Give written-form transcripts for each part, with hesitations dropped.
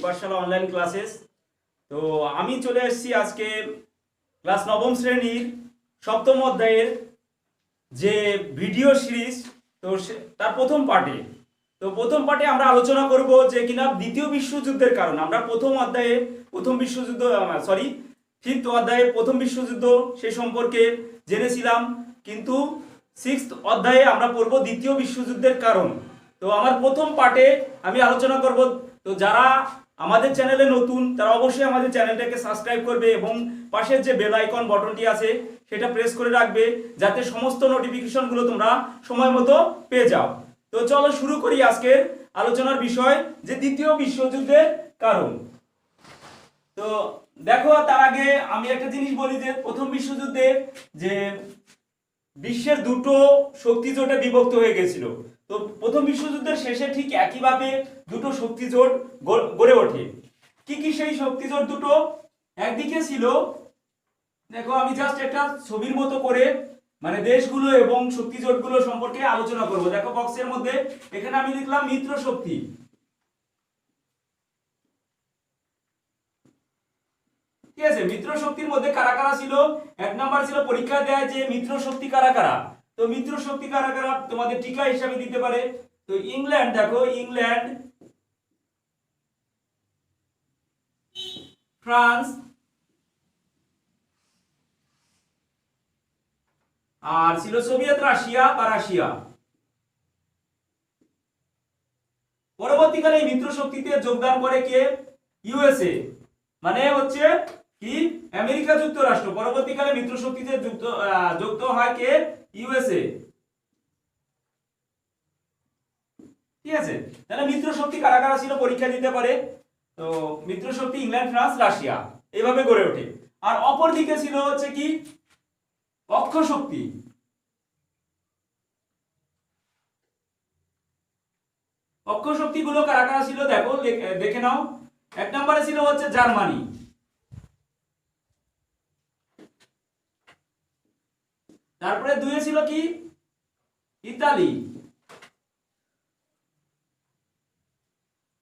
পাঠশালা online classes. তো আমি চলে এসেছি আজকে ক্লাস নবম শ্রেণীর সপ্তম অধ্যায়ের যে ভিডিও সিরিজ, তো তার প্রথম পার্টে। তো প্রথম পার্টে আমরা আলোচনা করব যে কিনা দ্বিতীয় বিশ্বযুদ্ধের কারণ। আমরা প্রথম অধ্যায়ে প্রথম বিশ্বযুদ্ধ ফিফথ অধ্যায়ে প্রথম বিশ্বযুদ্ধ সে সম্পর্কে জেনেছিলাম, কিন্তু সিক্সথ অধ্যায়ে আমরা পড়ব দ্বিতীয় বিশ্বযুদ্ধের কারণ। তো আমার প্রথম পার্টে আমি আলোচনা করব। তো যারা আমাদের চ্যানেলে নতুন তারা অবশ্যই আমাদের চ্যানেলটাকে সাবস্ক্রাইব করবে এবং পাশের যে বেল আইকন বটনটি আছে সেটা প্রেস করে রাখবে, যাতে সমস্ত নোটিফিকেশনগুলো তোমরা সময় মতো পেয়ে যাও। তো চলো শুরু করি আজকের আলোচনার বিষয়, যে দ্বিতীয় বিশ্বযুদ্ধের কারণ। তো দেখো, তার আগে আমি একটা জিনিস বলি যে প্রথম বিশ্বযুদ্ধে যে বিশ্বের দুটো শক্তি জোটে বিভক্ত হয়ে গেছিল। তো প্রথম বিশ্বযুদ্ধের শেষে ঠিক একইভাবে দুটো শক্তি জোট গড়ে ওঠে। কি কি সেই শক্তি জোট দুটো? একদিকে ছিল, দেখো আমি জাস্ট একটা ছবির মতো করে মানে দেশগুলো এবং শক্তি জোটগুলো সম্পর্কে আলোচনা করব। দেখো বক্সের মধ্যে এখানে আমি লিখলাম মিত্র শক্তি। ঠিক আছে, মিত্র শক্তির মধ্যে কারা কারা ছিল? এক নাম্বার ছিল, পরীক্ষা দেয় যে মিত্র শক্তি কারা কারা। তো মিত্র শক্তি কারা কারা তোমাদের টিকা হিসাবে দিতে পারে। তো ইংল্যান্ড, দেখো ইংল্যান্ড, ফ্রান্স, আর ছিল সোভিয়েত রাশিয়া বা রাশিয়া। পরবর্তীকালে এই মিত্র শক্তিতে যোগদান করে কে? ইউএসএ, মানে হচ্ছে কি আমেরিকা যুক্তরাষ্ট্র। পরবর্তীকালে মিত্র শক্তিতে যুক্ত হয় কে? ইউএসএ। ঠিক আছে, তাহলে মিত্র শক্তি কারা কারা ছিল পরীক্ষা দিতে পারে। তো মিত্র শক্তি ইংল্যান্ড, ফ্রান্স, রাশিয়া এইভাবে গড়ে ওঠে। আর অপর দিকে ছিল হচ্ছে কি অক্ষ শক্তি। অক্ষ শক্তিগুলো কারা কারা ছিল দেখো, দেখে নাও। এক নম্বরে ছিল হচ্ছে জার্মানি, তারপরে দুয়ে ছিল কি ইতালি,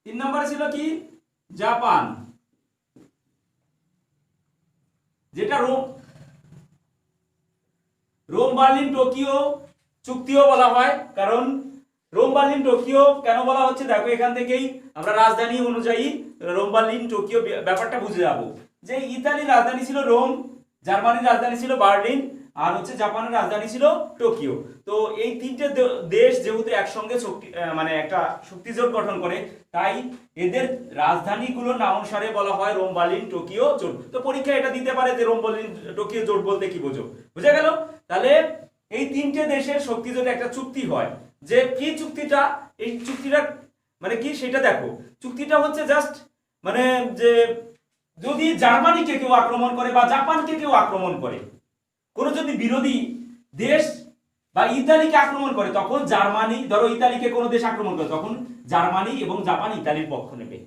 তিন নম্বরে ছিল কি জাপান, যেটা রোম বার্লিন টোকিও চুক্তিও বলা হয়। কারণ রোম বার্লিন টোকিও কেন বলা হচ্ছে দেখো, এখান থেকেই আমরা রাজধানী অনুযায়ী রোম বার্লিন টোকিও ব্যাপারটা বুঝে যাবো। যে ইতালির রাজধানী ছিল রোম, জার্মানির রাজধানী ছিল বার্লিন, আর হচ্ছে জাপানের রাজধানী ছিল টোকিও। তো এই তিনটে দেশ যেহেতু একসঙ্গে মানে একটা শক্তি জোট গঠন করে, তাই এদের রাজধানীগুলোর নামানুসারে বলা হয় রোম বার্লিন টোকিও জোট। তো পরীক্ষা এটা দিতে পারে যে রোম বার্লিন টোকিও জোট বলতে কি বোঝো, বুঝে গেল? তাহলে এই তিনটে দেশের শক্তি জোটে একটা চুক্তি হয়। যে কি চুক্তিটা? এই চুক্তিটা মানে কি সেটা দেখো। চুক্তিটা হচ্ছে জাস্ট মানে যে যদি জার্মানিকে কেউ আক্রমণ করে বা জাপানকে কেউ আক্রমণ করে, কোন যদি বিরোধী দেশ বা ইতালিকে আক্রমণ করে, তখন জার্মানি, ধরো ইতালিকে কোনো দেশ আক্রমণ করে, তখন জার্মানি এবং জাপান ইতালির পক্ষ নেবে।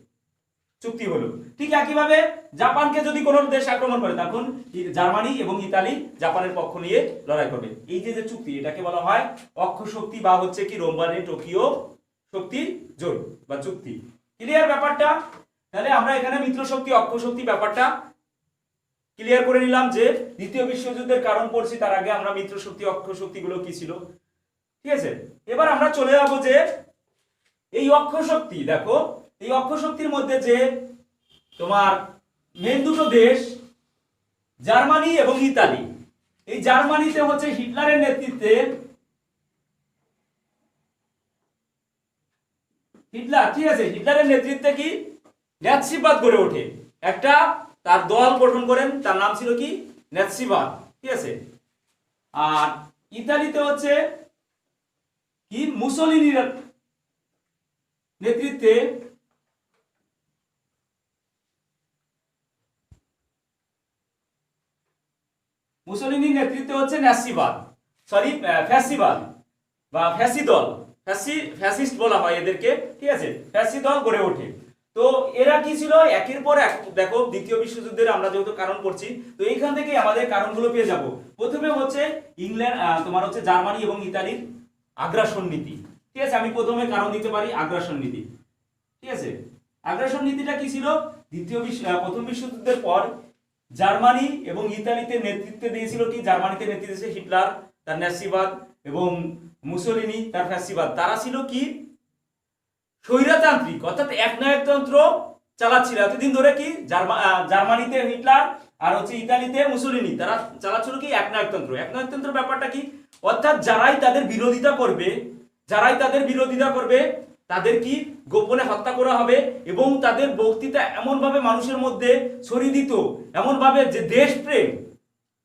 চুক্তি হলো। ঠিক একইভাবে জাপানকে যদি কোনো দেশ আক্রমণ করে, তখন জার্মানি এবং ইতালি জাপানের পক্ষ নিয়ে লড়াই করবে। এই যে চুক্তি, এটাকে বলা হয় অক্ষ শক্তি বা হচ্ছে কি রোম বার্লিন টোকিও শক্তি জোট বা চুক্তি। ক্লিয়ার ব্যাপারটা? তাহলে আমরা এখানে মিত্র শক্তি অক্ষ শক্তি ব্যাপারটা ক্লিয়ার করে নিলাম যে দ্বিতীয় বিশ্বযুদ্ধের কারণ পড়ছি, তার আগে আমরা মিত্র শক্তি অক্ষ শক্তিগুলো কি ছিল। ঠিক আছে, এবার আমরা চলে যাব যে এই অক্ষ শক্তি, দেখো এই অক্ষ শক্তির মধ্যে যে তোমার মেন দুটো দেশ জার্মানি এবং ইতালি। এই জার্মানিতে হচ্ছে হিটলারের নেতৃত্বে, ঠিক আছে, হিটলারের নেতৃত্বে কি ন্যাৎসিবাদ গড়ে ওঠে। একটা তার দল গঠন করেন, তার নাম ছিল কি ন্যাৎসিবাদ। ঠিক আছে, আর ইতালিতে হচ্ছে কি মুসোলিনির নেতৃত্বে হচ্ছে ন্যাৎসিবাদ, সরি ফ্যাসিবাদ বা ফ্যাসি দল, ফ্যাসিস্ট বলা হয় এদেরকে। ঠিক আছে, ফ্যাসি দল গড়ে ওঠে। তো এরা কি ছিল? একের পর এক দেখো, দ্বিতীয় বিশ্বযুদ্ধের আমরা যেহেতু কারণ পড়ছি, তো এইখান থেকে আমাদের কারণগুলো পেয়ে যাব। প্রথমে হচ্ছে ইংল্যান্ড, তোমার হচ্ছে জার্মানি এবং ইতালির আগ্রাসন নীতি। ঠিক আছে, আমি প্রথমে কারণ দিতে পারি আগ্রাসন নীতি। ঠিক আছে, আগ্রাসন নীতিটা কি ছিল? প্রথম বিশ্বযুদ্ধের পর জার্মানি এবং ইতালিতে নেতৃত্ব দিয়েছিল কি? জার্মানিতে নেতৃত্ব দিয়েছে হিটলার, তার ন্যাসিবাদ, এবং মুসোলিনি তার ফ্যাসিবাদ। তারা ছিল কি? স্বৈরতান্ত্রিক, অর্থাৎ একনায়কতন্ত্র চালাচ্ছিল এতদিন ধরে। কি জার্মানিতে হিটলার আর হচ্ছে ইতালিতে মুসোলিনি, তারা চালাচ্ছিল কি? একনায়কতন্ত্র। একনায়কতন্ত্র ব্যাপারটা কি? অর্থাৎ যারাই তাদের বিরোধিতা করবে তাদের কি গোপনে হত্যা করা হবে, এবং তাদের বক্তৃতা এমন ভাবে মানুষের মধ্যে ছড়িয়ে দিত, এমন ভাবে যে দেশপ্রেম,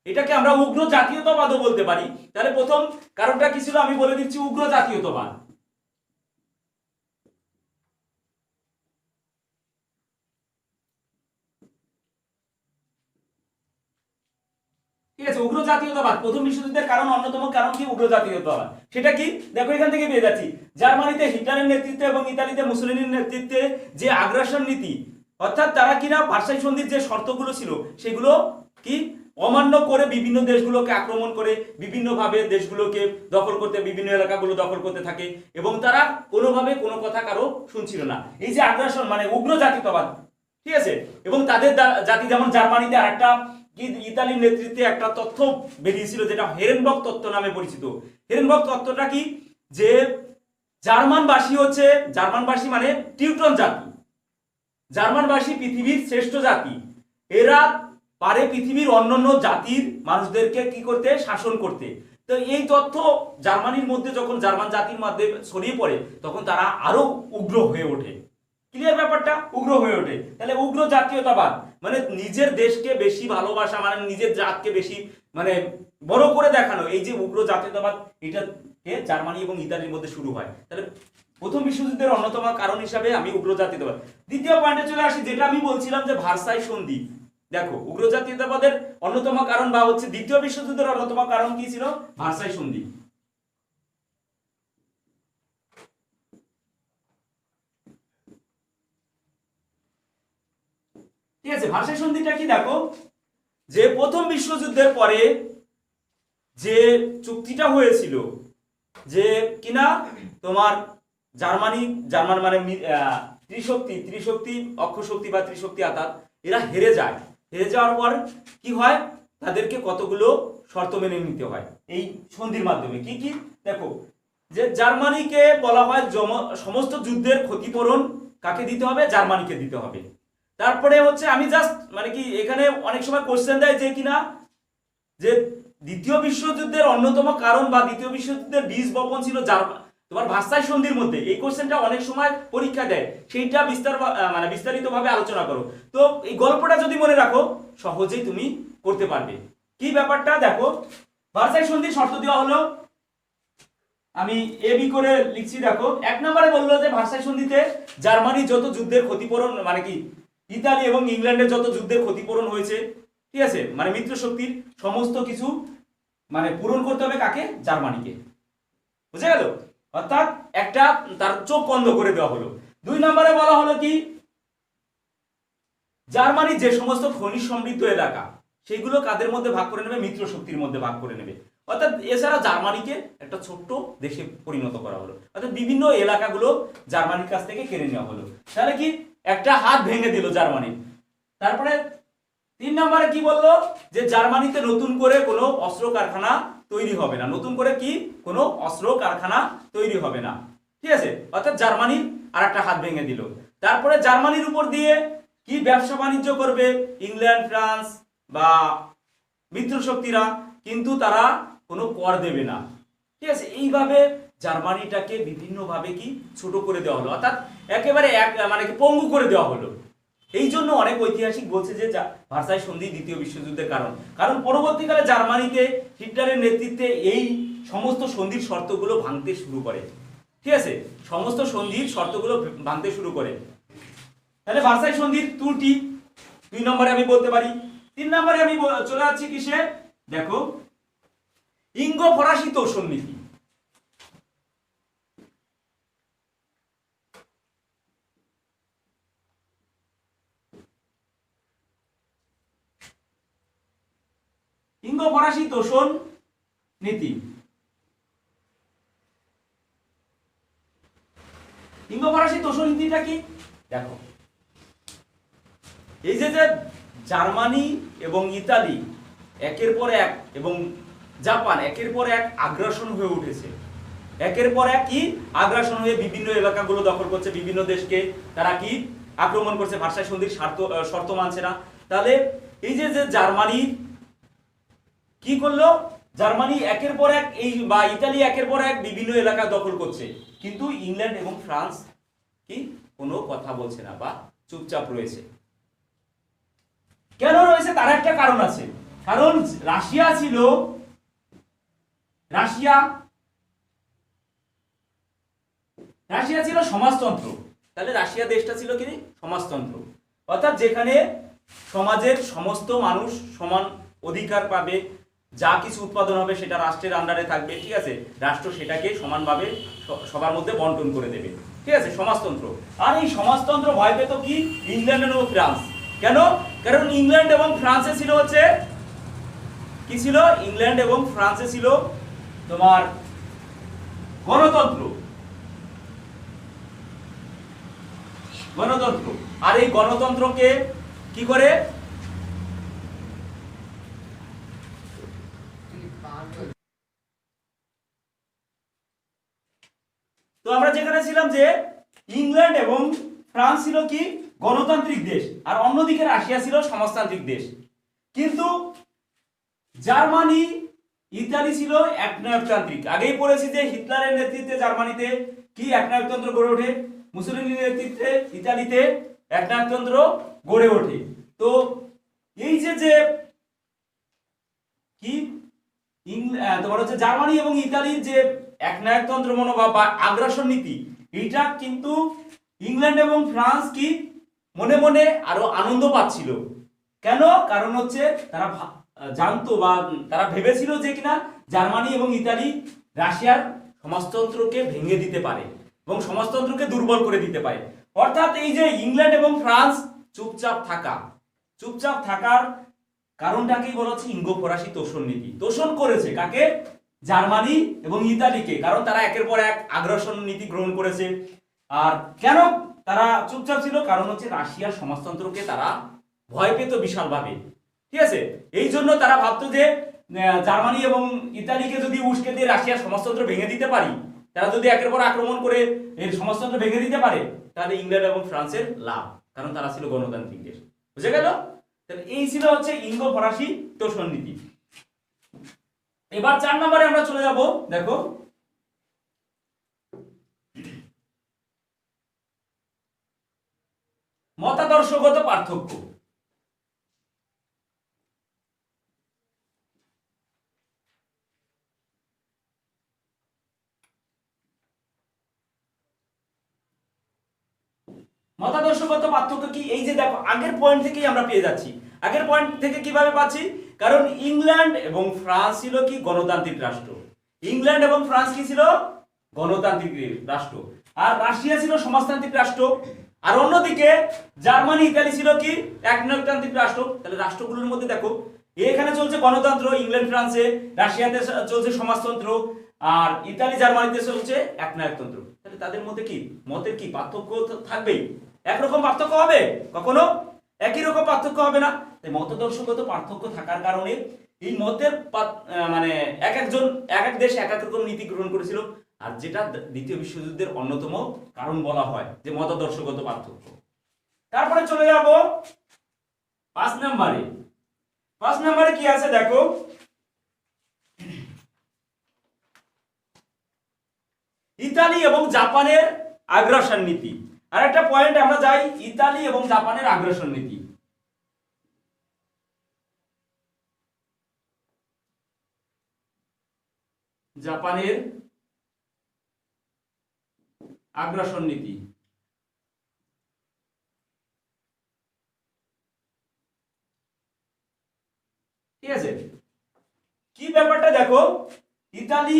এটাকে আমরা উগ্র জাতীয়তাবাদও বলতে পারি। তাহলে প্রথম কারণটা কি ছিল আমি বলে দিচ্ছি, উগ্র জাতীয়তাবাদ। ঠিক আছে, উগ্র জাতীয়তাবাদ প্রথম বিশ্বযুদ্ধের কারণ, অন্যতম কারণ কি? উগ্র জাতীয়তাবাদ। সেটা কি? দেখো এখান থেকে পেয়ে যাচ্ছি, জার্মানিতে হিটলারের নেতৃত্বে এবং ইতালিতে মুসোলিনির নেতৃত্বে যে আগ্রাসন নীতি, অর্থাৎ তারা কিনা ভার্সাই সন্ধির যে শর্তগুলো ছিল সেগুলো কি অমান্য করে বিভিন্ন দেশগুলোকে আক্রমণ করে, বিভিন্নভাবে দেশগুলোকে দখল করতে, বিভিন্ন এলাকাগুলো দখল করতে থাকে, এবং তারা কোনোভাবে কোনো কথা কারো শুনছিল না। এই যে আগ্রাসন মানে উগ্র জাতীয়তাবাদ, ঠিক আছে। এবং তাদের জাতি, যেমন জার্মানিতে আরেকটা কি ইতালির নেতৃত্বে একটা তথ্য বেরিয়েছিল যেটা হেরেনবর্গ তত্ত্ব নামে পরিচিত। হেরেনবর্গ তত্ত্বটা কি? যে জার্মানবাসী মানে টিউটন জাতি, জার্মানবাসী পৃথিবীর শ্রেষ্ঠ জাতি, এরা পারে পৃথিবীর অন্যান্য জাতির মানুষদেরকে কি করতে? শাসন করতে। তো এই তথ্য জার্মানির মধ্যে যখন জার্মান জাতির মধ্যে ছড়িয়ে পড়ে, তখন তারা আরো উগ্র হয়ে ওঠে। ক্লিয়ার ব্যাপারটা? উগ্র হয়ে ওঠে। তাহলে উগ্র জাতীয়তাবাদ মানে নিজের দেশকে বেশি ভালোবাসা, মানে নিজের জাতকে বেশি মানে বড় করে দেখানো, এই যে উগ্র জাতীয়তাবাদ, এটা জার্মানি এবং ইতালির মধ্যে শুরু হয়। তাহলে প্রথম বিশ্বযুদ্ধের অন্যতম কারণ হিসাবে আমি উগ্র জাতীয়তাবাদ। দ্বিতীয় পয়েন্টে চলে আসি, যেটা আমি বলছিলাম যে ভার্সাই সন্ধি। দেখো উগ্র জাতীয়তাবাদের অন্যতম কারণ বা হচ্ছে দ্বিতীয় বিশ্বযুদ্ধের অন্যতম কারণ কি ছিল? ভার্সাই সন্ধি। ঠিক আছে, ভার্সাই সন্ধিটা কি? দেখো যে প্রথম বিশ্বযুদ্ধের পরে যে চুক্তিটা হয়েছিল, যে কিনা তোমার জার্মান মানে ত্রিশক্তি অক্ষশক্তি বা ত্রিশক্তি আতাত, এরা হেরে যায়। হেরে যাওয়ার পর কি হয়? তাদেরকে কতগুলো শর্ত মেনে নিতে হয় এই সন্ধির মাধ্যমে। কি কি? দেখো যে জার্মানিকে বলা হয় সমস্ত যুদ্ধের ক্ষতিপূরণ কাকে দিতে হবে? জার্মানিকে দিতে হবে। তারপরে হচ্ছে আমি জাস্ট মানে কি এখানে অনেক সময় কোশ্চেন দেয় যে কিনা যে দ্বিতীয় বিশ্বযুদ্ধের অন্যতম কারণ বা দ্বিতীয় বিশ্বযুদ্ধের বীজ বপন ছিল তোমার ভার্সাই সন্ধির মধ্যে। এই কোশ্চেনটা অনেক সময় পরীক্ষা দেয়, সেইটা বিস্তারিতভাবে আলোচনা করো। তো এই গল্পটা যদি মনে রাখো সহজেই তুমি করতে পারবে। কি ব্যাপারটা? দেখো ভার্সাই সন্ধির শর্ত দেওয়া হলো, আমি এ বি করে লিখছি। দেখো এক নম্বরে বললো যে ভার্সাই সন্ধিতে জার্মানি যত যুদ্ধের ক্ষতিপূরণ মানে কি ইতালি এবং ইংল্যান্ডের যত যুদ্ধের ক্ষতিপূরণ হয়েছে, ঠিক আছে, মানে মিত্র শক্তির সমস্ত কিছু মানে পূরণ করতে হবে কাকে? জার্মানিকে। বুঝে গেল? অর্থাৎ একটা তার চোখ বন্ধ করে দেওয়া হলো। দুই নম্বরে বলা হলো কি জার্মানি যে সমস্ত খনিজ সমৃদ্ধ এলাকা সেগুলো কাদের মধ্যে ভাগ করে নেবে? মিত্র শক্তির মধ্যে ভাগ করে নেবে। অর্থাৎ এছাড়া জার্মানিকে একটা ছোট্ট দেশে পরিণত করা হলো, অর্থাৎ বিভিন্ন এলাকাগুলো জার্মানির কাছ থেকে কেড়ে নেওয়া হলো। তাহলে কি একটা হাত ভেঙে দিল জার্মানির। তারপরে তিন নম্বরে কি বললো? যে জার্মানিতে নতুন করে কোনো অস্ত্র কারখানা তৈরি হবে না। নতুন করে কি কোনো অস্ত্র কারখানা তৈরি হবে না। ঠিক আছে, অর্থাৎ জার্মানির আর একটা হাত ভেঙে দিল। তারপরে জার্মানির উপর দিয়ে কি ব্যবসা বাণিজ্য করবে ইংল্যান্ড, ফ্রান্স বা মিত্র শক্তিরা, কিন্তু তারা কোনো কর দেবে না। ঠিক আছে, এইভাবে জার্মানিটাকে বিভিন্নভাবে কি ছোট করে দেওয়া হলো, অর্থাৎ একেবারে মানে পঙ্গু করে দেওয়া হলো। এই জন্য অনেক ঐতিহাসিক বলছে যে ভার্সাই সন্ধি দ্বিতীয় বিশ্বযুদ্ধের কারণ পরবর্তীকালে জার্মানিতে হিটলারের নেতৃত্বে এই সমস্ত সন্ধির শর্তগুলো ভাঙতে শুরু করে। ঠিক আছে, সমস্ত সন্ধির শর্তগুলো ভাঙতে শুরু করে। তাহলে ভার্সাই সন্ধির ত্রুটি 2 নম্বরে আমি বলতে পারি। 3 নম্বরে আমি চলে যাচ্ছি কিসে? দেখো ইঙ্গো ফরাসি তোষণ নীতি। ইঙ্গো ফরাসি তোষণ নীতি। ইঙ্গো ফরাসি তোষণ নীতিটা কি? দেখো এই যে যে জার্মানি এবং ইতালি একের পর এক এবং জাপান একের পর এক আগ্রাসন হয়ে উঠেছে, একের পর এক কি আগ্রাসন হয়ে বিভিন্ন এলাকাগুলো দখল করছে, বিভিন্ন দেশকে তারা কি আক্রমণ করছে, ভার্সাই সন্ধির শর্ত মানছে না। তাহলে এই যে যে জার্মানি কি করলো, জার্মানি একের পর এক এই বা ইতালি একের পর এক বিভিন্ন এলাকা দখল করছে, কিন্তু ইংল্যান্ড এবং ফ্রান্স কি কোনো কথা বলছে না বা চুপচাপ রয়েছে। কেন রয়েছে তার একটা কারণ আছে, কারণ রাশিয়া ছিল সমাজতন্ত্র। তাহলে রাশিয়া দেশটা ছিল কি সমাজতন্ত্র, অর্থাৎ যেখানে সমাজের সমস্ত মানুষ সমান অধিকার পাবে, যা কিছু উৎপাদন হবে সেটা রাষ্ট্রের আন্ডারে থাকবে, ঠিক আছে, রাষ্ট্র সেটাকে সমানভাবে সবার মধ্যে বন্টন করে দেবে, ঠিক আছে, সমাজতন্ত্র। আর এই সমাজতন্ত্র ভয় পেত কি ইংল্যান্ড এবং ফ্রান্স। কেন? কারণ ইংল্যান্ড এবং ফ্রান্সে ছিল হচ্ছে কি ছিল, ইংল্যান্ড এবং ফ্রান্সে ছিল তোমার গণতন্ত্র। আর এই গণতন্ত্রকে কি করে তো আমরা যেখানে ছিলাম যে ইংল্যান্ড এবং ফ্রান্স ছিল কি গণতান্ত্রিক দেশ, আর অন্যদিকে রাশিয়া ছিল সমাজতান্ত্রিক দেশ। কিন্তু জার্মানি ইতালি ছিল একনায়কতান্ত্রিক। আগেই পড়েছি যে হিটলারের নেতৃত্বে জার্মানিতে কি একনায়কতন্ত্র গড়ে ওঠে, মুসোলিনির নেতৃত্বে ইতালিতে একনায়কতন্ত্র গড়ে ওঠে। তো এই যে যে কি তোমার হচ্ছে জার্মানি এবং ইতালির যে একনায়কতন্ত্র মনোভাব বা আগ্রাসন নীতি, এইটা কিন্তু ইংল্যান্ড এবং ফ্রান্স কি মনে মনে আরো আনন্দ পাচ্ছিল। কেন? কারণ হচ্ছে তারা জানতো বা তারা ভেবেছিল যে কিনা জার্মানি এবং ইতালি রাশিয়ার সমাজতন্ত্রকে ভেঙে দিতে পারে এবং সমাজতন্ত্রকে দুর্বল করে দিতে পারে। অর্থাৎ এই যে ইংল্যান্ড এবং ফ্রান্স চুপচাপ থাকার কারণটাকেই বলা হচ্ছে ইঙ্গো ফরাসি তোষণ নীতি। তোষণ করেছে কাকে? জার্মানি এবং ইতালিকে, কারণ তারা একের পর এক আগ্রাসন নীতি গ্রহণ করেছে। আর কেন তারা চুপচাপ ছিল? কারণ হচ্ছে রাশিয়ার সমাজতন্ত্রকে তারা ভয় পেত বিশালভাবে, ঠিক আছে। এই জন্য তারা ভাবতো যে জার্মানি এবং ইতালিকে যদি উস্কে দিয়ে রাশিয়ার সমাজতন্ত্র ভেঙে দিতে পারি, তারা যদি একের পর আক্রমণ করে এর সমাজতন্ত্র ভেঙে দিতে পারে, তাহলে ইংল্যান্ড এবং ফ্রান্সের লাভ, কারণ তারা ছিল গণতান্ত্রিক দেশ। বুঝে গেল? তাহলে এই ছিল হচ্ছে ইঙ্গো ফরাসি তোষণ নীতি। এবার 4 নম্বরে আমরা চলে যাব। দেখো মতাদর্শগত পার্থক্য। মতাদর্শগত পার্থক্য কি? এই যে দেখো আগের পয়েন্ট থেকেই আমরা পেয়ে যাচ্ছি। আগের পয়েন্ট থেকে কিভাবে পাচ্ছি? কারণ ইংল্যান্ড এবং ফ্রান্স ছিল কি গণতান্ত্রিক রাষ্ট্র। ইংল্যান্ড এবং ফ্রান্স কি ছিল? গণতান্ত্রিক রাষ্ট্র। আর রাশিয়া ছিল সমাজতান্ত্রিক রাষ্ট্র। আর অন্যদিকে জার্মানি ইতালি ছিল কি একনায়কতান্ত্রিক রাষ্ট্র। তাহলে রাষ্ট্রগুলোর মধ্যে দেখো এখানে চলছে গণতন্ত্র ইংল্যান্ড ফ্রান্সে, রাশিয়াতে চলছে সমাজতন্ত্র, আর ইতালি জার্মানিতে চলছে একনায়কতন্ত্র। তাহলে তাদের মধ্যে কি মতের কি পার্থক্য থাকবেই? একরকম পার্থক্য হবে? কখনো একই রকম পার্থক্য হবে না। তাই মতাদর্শগত পার্থক্য থাকার কারণে এই মতের মানে এক এক দেশ এক এক রকম নীতি গ্রহণ করেছিল। আর যেটা দ্বিতীয় বিশ্বযুদ্ধের অন্যতম কারণ বলা হয় যে মতাদর্শগত পার্থক্য। তারপরে চলে যাব 5 নম্বরে। 5 নম্বরে কি আছে দেখো, ইতালি এবং জাপানের আগ্রাসন নীতি। আর একটা পয়েন্ট আমরা যাই, ইতালি এবং জাপানের আগ্রাসন নীতি। জাপানের আগ্রাসন নীতি। ঠিক আছে, কি ব্যাপারটা দেখো, ইতালি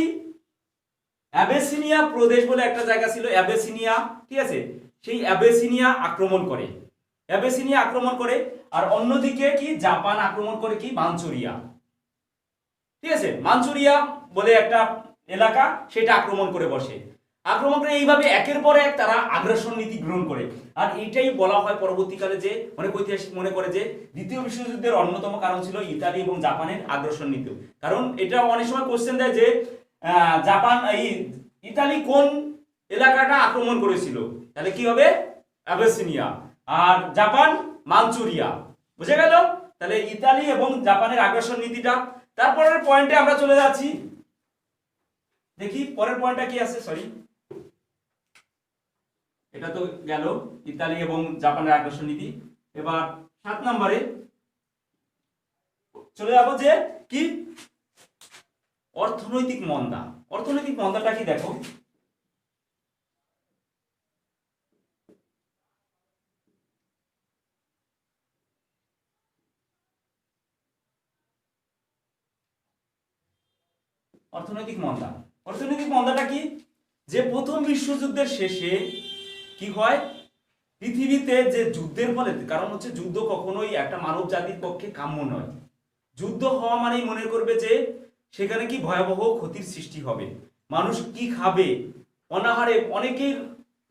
অ্যাবেসিনিয়া প্রদেশ বলে একটা জায়গা ছিল, অ্যাবেসিনিয়া, ঠিক আছে, সেই অ্যাবেসিনিয়া আক্রমণ করে। আর অন্যদিকে কি জাপান আক্রমণ করে কি মাঞ্চুরিয়া, ঠিক আছে, মাঞ্চুরিয়া বলে একটা এলাকা, সেটা আক্রমণ করে বসে। আক্রমণ করে এইভাবে একের পর এক তারা আগ্রাসন নীতি গ্রহণ করে। আর এইটাই বলা হয় পরবর্তীকালে যে অনেক ঐতিহাসিক মনে করে যে দ্বিতীয় বিশ্বযুদ্ধের অন্যতম কারণ ছিল ইতালি এবং জাপানের আগ্রাসন নীতি। কারণ এটা অনেক সময় কোশ্চেন দেয় যে জাপান এই ইতালি কোন এলাকাটা আক্রমণ করেছিল, তাহলে কি হবে অ্যাবিসিনিয়া, আর জাপান মাঞ্চুরিয়া। বুঝে গেল? তাহলে ইতালি এবং জাপানের আগ্রাসন নীতিটা। তারপরের পয়েন্টে আমরা চলে যাচ্ছি, দেখি পরের পয়েন্টটা কি আছে। সরি, এটা তো গেল ইতালি এবং জাপানের আগ্রাসন নীতি। এবার 7 নম্বরে চলে যাবো যে কি অর্থনৈতিক মন্দা। অর্থনৈতিক মন্দাটা কি দেখো, অর্থনৈতিক মন্দা। অর্থনৈতিক মন্দাটা কি, যে প্রথম বিশ্বযুদ্ধের শেষে কি হয়, পৃথিবীতে যে যুদ্ধের ফলে, কারণ হচ্ছে যুদ্ধ কখনোই একটা মানব জাতির পক্ষে কাম্য নয়। যুদ্ধ হওয়া মানেই মনে করবে যে সেখানে কি ভয়াবহ ক্ষতির সৃষ্টি হবে, মানুষ কি খাবে, অনাহারে অনেকের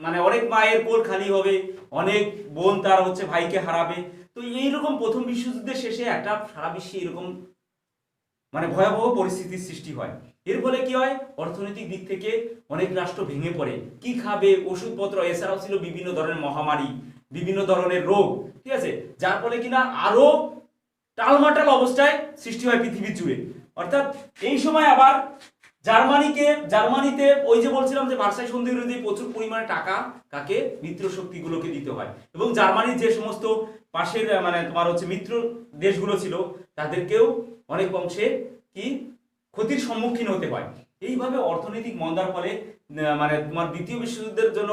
মানে অনেক মায়ের কোল খালি হবে, অনেক বোন তার হচ্ছে ভাইকে হারাবে। তো এইরকম প্রথম বিশ্বযুদ্ধের শেষে একটা সারা বিশ্বে এরকম মানে ভয়াবহ পরিস্থিতির সৃষ্টি হয়। এর ফলে কি হয়, অর্থনৈতিক দিক থেকে অনেক রাষ্ট্র ভেঙে পড়ে, কি খাবে, ওষুধপত্র, এছাড়াও ছিল বিভিন্ন ধরনের মহামারী, বিভিন্ন ধরনের রোগ, ঠিক আছে, যার ফলে কিনা আরো টালমাটাল অবস্থায় সৃষ্টি হয় পৃথিবী জুড়ে। অর্থাৎ এই সময় আবার জার্মানিতে ওই যে বলছিলাম যে ভার্সাই সন্ধি অনুযায়ী প্রচুর পরিমাণে টাকা কাকে, মিত্র শক্তিগুলোকে দিতে হয়, এবং জার্মানির যে সমস্ত পাশের মানে তোমার হচ্ছে মিত্র দেশগুলো ছিল তাদেরকেও অনেক অংশে কি ক্ষতির সম্মুখীন হতে হয়। এইভাবে অর্থনৈতিক মন্দার ফলে মানে তোমার দ্বিতীয় বিশ্বযুদ্ধের জন্য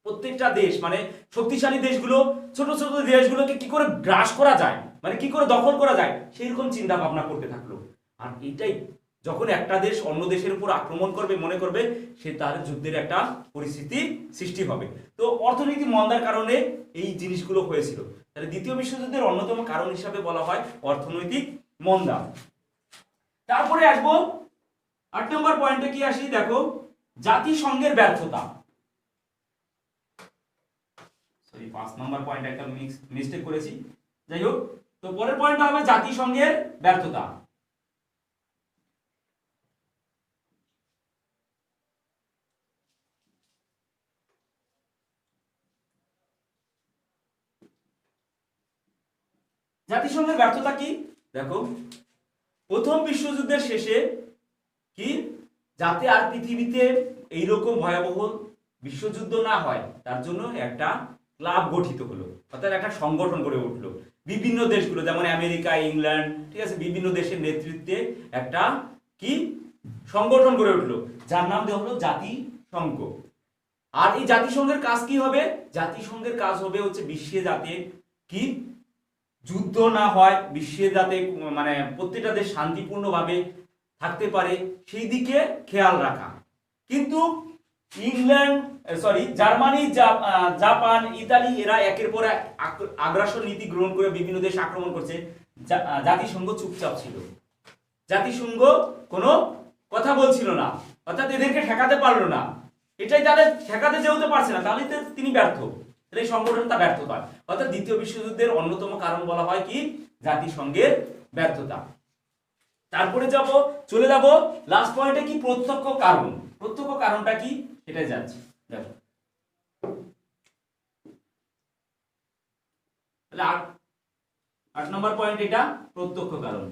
প্রত্যেকটা দেশ মানে শক্তিশালী দেশগুলো ছোট ছোট দেশগুলোকে কি করে গ্রাস করা যায়, মানে কি করে দখল করা যায়, সেই রকম চিন্তা ভাবনা করতে থাকলো। আর এইটাই যখন একটা দেশ অন্য দেশের উপর আক্রমণ করবে, মনে করবে সে তার যুদ্ধের একটা পরিস্থিতি সৃষ্টি হবে। তো অর্থনৈতিক মন্দার কারণে এই জিনিসগুলো হয়েছিল। তাহলে দ্বিতীয় বিশ্বযুদ্ধের অন্যতম কারণ হিসাবে বলা হয় অর্থনৈতিক মন্দা। তারপরে আসবো 8 নম্বর পয়েন্টে কি আসি দেখো, জাতিসংঘের ব্যর্থতা। সরি 5 নম্বর পয়েন্ট একটা মিস্টেক করেছি, যাই হোক। তো পরের পয়েন্টটা হবে জাতিসংঘের ব্যর্থতা। জাতিসংঘের ব্যর্থতা কি দেখো, প্রথম বিশ্বযুদ্ধের শেষে কি, যাতে আর পৃথিবীতে এইরকম ভয়াবহ বিশ্বযুদ্ধ না হয় তার জন্য একটা ক্লাব গঠিত হলো, অর্থাৎ একটা সংগঠন গড়ে উঠলো। বিভিন্ন দেশগুলো যেমন আমেরিকা, ইংল্যান্ড, ঠিক আছে, বিভিন্ন দেশের নেতৃত্বে একটা কি সংগঠন গড়ে উঠলো, যার নাম দেওয়া হলো জাতিসংঘ। আর এই জাতিসংঘের কাজ কি হবে, জাতিসংঘের কাজ হবে হচ্ছে বিশ্বে যাতে কি যুদ্ধ না হয়, বিশ্বে যাতে মানে প্রত্যেকটা দেশ শান্তিপূর্ণভাবে থাকতে পারে সেই দিকে খেয়াল রাখা। কিন্তু জার্মানি, জাপান, ইতালি এরা একের পর এক আগ্রাসন নীতি গ্রহণ করে বিভিন্ন দেশ আক্রমণ করছে, জাতিসংঘ চুপচাপ ছিল, জাতিসংঘ কোনো কথা বলছিল না, অর্থাৎ এদেরকে ঠেকাতে পারলো না। এটাই তাদের ঠেকাতে যেহেতু পারছে না, তাহলে তিনি ব্যর্থ, এই সংগঠনটা ব্যর্থ হয়। অর্থাৎ দ্বিতীয় বিশ্বযুদ্ধের অন্যতম কারণ বলা হয় কি জাতিসংঘের ব্যর্থতা। তারপরে চলে যাব লাস্ট পয়েন্টে কি প্রত্যক্ষ কারণ। প্রত্যক্ষ কারণটা কি সেটাই যাচ্ছি দেখো, তাহলে 8 নম্বর পয়েন্ট এটা প্রত্যক্ষ কারণ।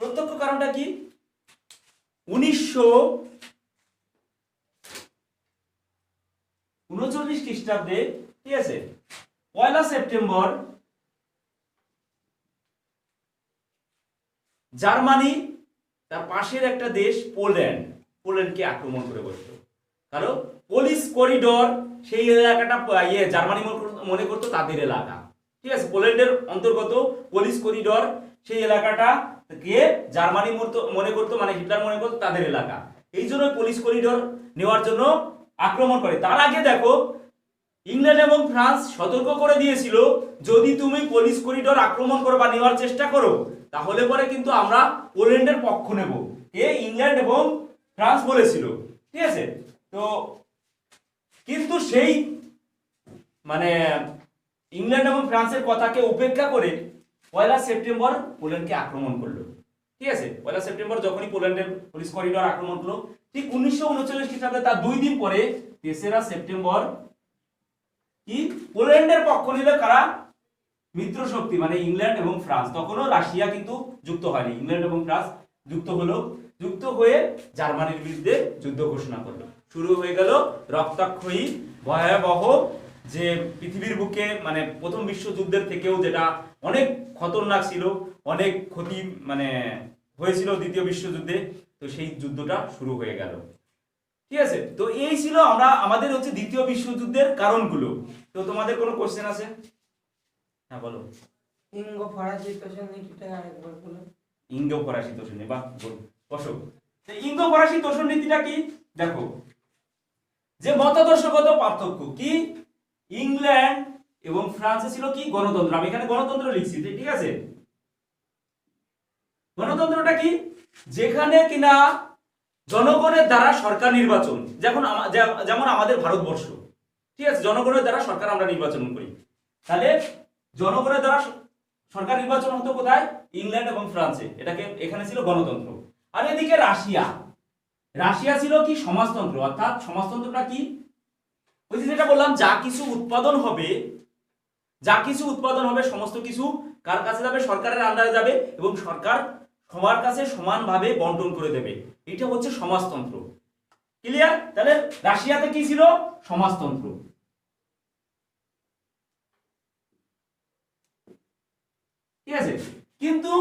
প্রত্যক্ষ কারণটা কি, 1939 খ্রিস্টাব্দে, ঠিক আছে, 1 সেপ্টেম্বর জার্মানি তার পাশের একটা দেশ পোল্যান্ডকে আক্রমণ করে বসলো। কারণ পোলিশ করিডোর সেই এলাকাটা জার্মানি মনে করতো তাদের এলাকা, ঠিক আছে, পোল্যান্ডের অন্তর্গত পোলিশ করিডোর সেই এলাকাটা কে জার্মানি মনে করতো, মানে হিটলার মনে করতো তাদের এলাকা। এই জন্য পুলিশ করিডোর নেওয়ার জন্য আক্রমণ করে। তার আগে দেখো ইংল্যান্ড এবং ফ্রান্স সতর্ক করে দিয়েছিল যদি তুমি পোলিশ করিডোর আক্রমণ করো বা নেওয়ার চেষ্টা করো তাহলে পরে কিন্তু আমরা পোল্যান্ডের পক্ষ নেব, কে? ইংল্যান্ড এবং ফ্রান্স বলেছিল, ঠিক আছে। তো কিন্তু সেই মানে ইংল্যান্ড এবং ফ্রান্সের কথাকে উপেক্ষা করে 1 সেপ্টেম্বর পোল্যান্ডকে আক্রমণ করলো, ঠিক আছে। 1 সেপ্টেম্বর যখনই পোল্যান্ডের পুলিশ করিডোর আক্রমণ করলো, ঠিক 1939 খ্রিস্টাব্দে তার 2 দিন পরে 3 সেপ্টেম্বর কি পোল্যান্ডের পক্ষ নিল কারা? মিত্র শক্তি মানে ইংল্যান্ড এবং ফ্রান্স। তখনও রাশিয়া কিন্তু যুক্ত হয়নি, ইংল্যান্ড এবং ফ্রান্স যুক্ত হলো, যুক্ত হয়ে জার্মানির বিরুদ্ধে যুদ্ধ ঘোষণা করলো। শুরু হয়ে গেল রক্তাক্ষয়ী ভয়াবহ, যে পৃথিবীর বুকে মানে প্রথম বিশ্বযুদ্ধের থেকেও যেটা অনেক খতরনাক ছিল, অনেক ক্ষতি মানে হয়েছিল দ্বিতীয় বিশ্বযুদ্ধে, তো সেই যুদ্ধটা শুরু হয়ে গেল, ঠিক আছে। তো এই ছিল আমাদের হচ্ছে দ্বিতীয় বিশ্বযুদ্ধের কারণগুলো। তো তোমাদের কোনো কোশ্চেন আছে? হ্যাঁ বলো। ইঙ্গ ফরাসি তোষণ নীতিটা আরেকবার বলো। ইঙ্গ ফরাসি তোষণ নীতি, বাহ বসো। ইঙ্গ ফরাসি তোষণ নীতিটা কি? দেখো, যে মতাদর্শগত পার্থক্য কি, ইংল্যান্ড এবং ফ্রান্সে ছিল কি গণতন্ত্র। আমি এখানে গণতন্ত্র লিখছি, ঠিক আছে। গণতন্ত্রটা কি? যেখানে কিনা জনগণের দ্বারা সরকার নির্বাচন, যেমন আমাদের ভারতবর্ষ, ঠিক আছে, জনগণের দ্বারা সরকার আমরা নির্বাচন করি। তাহলে জনগণের দ্বারা সরকার নির্বাচন হতো কোথায়? ইংল্যান্ড এবং ফ্রান্সে, এখানে ছিল গণতন্ত্র। আর এদিকে রাশিয়া ছিল কি সমাজতন্ত্র। অর্থাৎ সমাজতন্ত্রটা কি? ওই যে যেটা বললাম, যা কিছু উৎপাদন হবে সমস্ত কিছু কার কাছে যাবে? সরকারের আন্ডারে যাবে এবং সরকার সবার কাছে সমানভাবে বন্টন করে দেবে। এটা হচ্ছে সমাজতন্ত্র। ক্লিয়ার? তাহলে রাশিয়াতে কি ছিল? সমাজতন্ত্র। ঠিক আছে। কিন্তু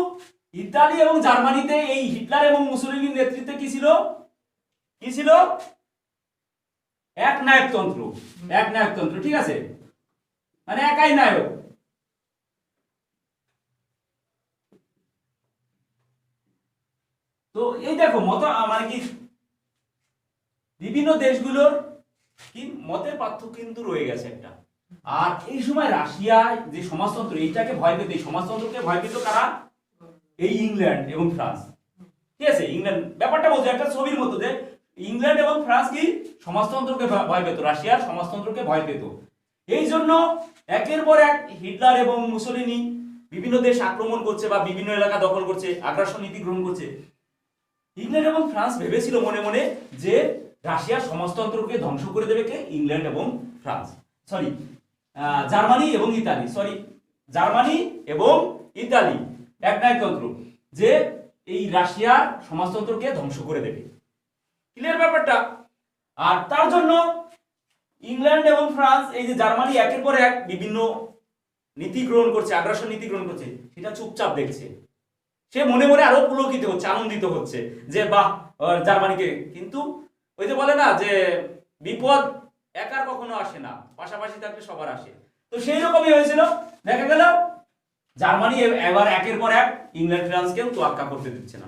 ইতালি এবং জার্মানিতে এই হিটলার এবং মুসোলিনির নেতৃত্বে কি ছিল? একনায়কতন্ত্র, ঠিক আছে, মানে একাই নায়ক। তো এই দেখো মানে কি বিভিন্ন দেশগুলোর কি মতের পার্থক্য কিন্তু রয়ে গেছে একটা। আর এই সময় রাশিয়ায় যে সমাজতন্ত্র, এইটাকে ভয় পেত, এই সমাজতন্ত্রকে ভয় পেত কারা? এই ইংল্যান্ড এবং ফ্রান্স, ঠিক আছে। ইংল্যান্ড ব্যাপারটা বলছে একটা ছবির মতো, যে ইংল্যান্ড এবং ফ্রান্স কি সমাজতন্ত্রকে ভয় পেত, রাশিয়ার সমাজতন্ত্রকে ভয় পেত। এই জন্য একের পর এক হিটলার এবং মুসোলিনি বিভিন্ন দেশ আক্রমণ করছে বা বিভিন্ন এলাকা দখল করছে, আগ্রাসন নীতি গ্রহণ করছে। ইংল্যান্ড এবং ফ্রান্স ভেবেছিল মনে মনে যে রাশিয়ার সমাজতন্ত্রকে ধ্বংস করে দেবে কে? ইংল্যান্ড এবং ফ্রান্স, জার্মানি এবং ইতালি একনায়কতন্ত্র, যে এই রাশিয়ার সমাজতন্ত্রকে ধ্বংস করে দেবে। ক্লিয়ার ব্যাপারটা? আর তার জন্য ইংল্যান্ড এবং ফ্রান্স, এই যে জার্মানি একের পর এক বিভিন্ন নীতি গ্রহণ করছে, আগ্রাসন নীতি গ্রহণ করছে, সেটা চুপচাপ দেখছে। সে মনে মনে আরো পুলকিত হচ্ছে, আনন্দিত হচ্ছে যে বাহ জার্মানিকে। কিন্তু ওই যে বলে না যে বিপদ একার কখনো আসে না, পাশাপাশি থাকলে সবার আসে। তো সেই রকমই হয়েছিল। দেখা গেল জার্মানি এবার একের পর এক ইংল্যান্ড ফ্রান্সকেও তোয়াক্কা করতে দিচ্ছে না,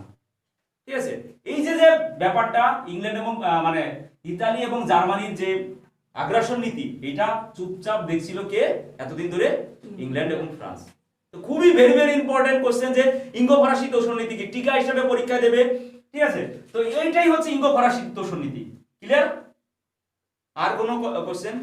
ঠিক আছে। এই যে ব্যাপারটা ইংল্যান্ড এবং মানে ইতালি এবং জার্মানির যে আগ্রাসন নীতি, এটা চুপচাপ দেখছিল কে এতদিন ধরে? ইংল্যান্ড এবং ফ্রান্স। তো খুবই ভেরি ইম্পর্টেন্ট কোশ্চেন, যে ইঙ্গ ফরাসি তোষণ নীতি কি টিকা হিসেবে পরীক্ষা দেবে, ঠিক আছে। তো এইটাই হচ্ছে ইঙ্গ ফরাসি তোষণ নীতি। ক্লিয়ার? আর কোনো কোশ্চেন?